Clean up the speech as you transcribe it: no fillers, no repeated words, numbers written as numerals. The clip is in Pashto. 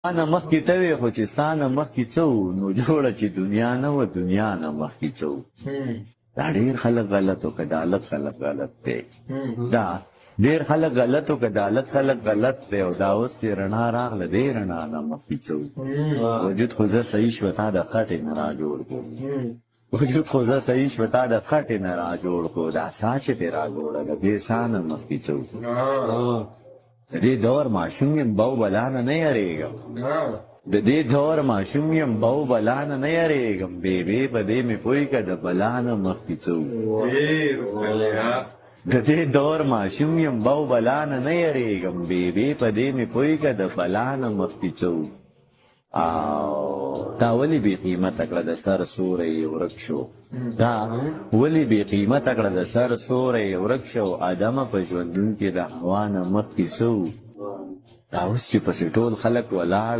نه مخکې ته وې خو چې ستا نه مخکې څه وو نو جوړه چې دنیا نه وه دنیا نه مخکې څه وو دا ډېر خلک غلط و که د حالت خلک غلط دی دا ډېر خلک غلط و که د حالت خلک غلط دی او دا اوس چې رڼا راغله دې رڼا نه مخکې څه وو وجود خو زه صحیح شوه تا د خټې نه را جوړ کړو وجود خو زه صحیح شوه تا د خټې نه را جوړ کړو دا سا چې دې را جوړه د دې سا نه مخکې څه وو د دې دور ماشوم یم بو بلا نه نه یریږم د دې دور ماشوم یم بو بلا نه نه یریږم بیبي په دې مې پوی که د بلا نه مخکې څه وو د دې دور ماشوم یم بو بلا نه نه یریږم بیبي په دې مې پوی که د بلا نه مخکې څه وو او دا ولې بې قیمته کړه د سر سوری یې ورک شو دا ولې بې قیمته کړه د سر سوری یې ورک شو ادمه په ژوندون کې د هوا نه مخکې څه وو دا اوس چې پسې ټول خلک ولاړ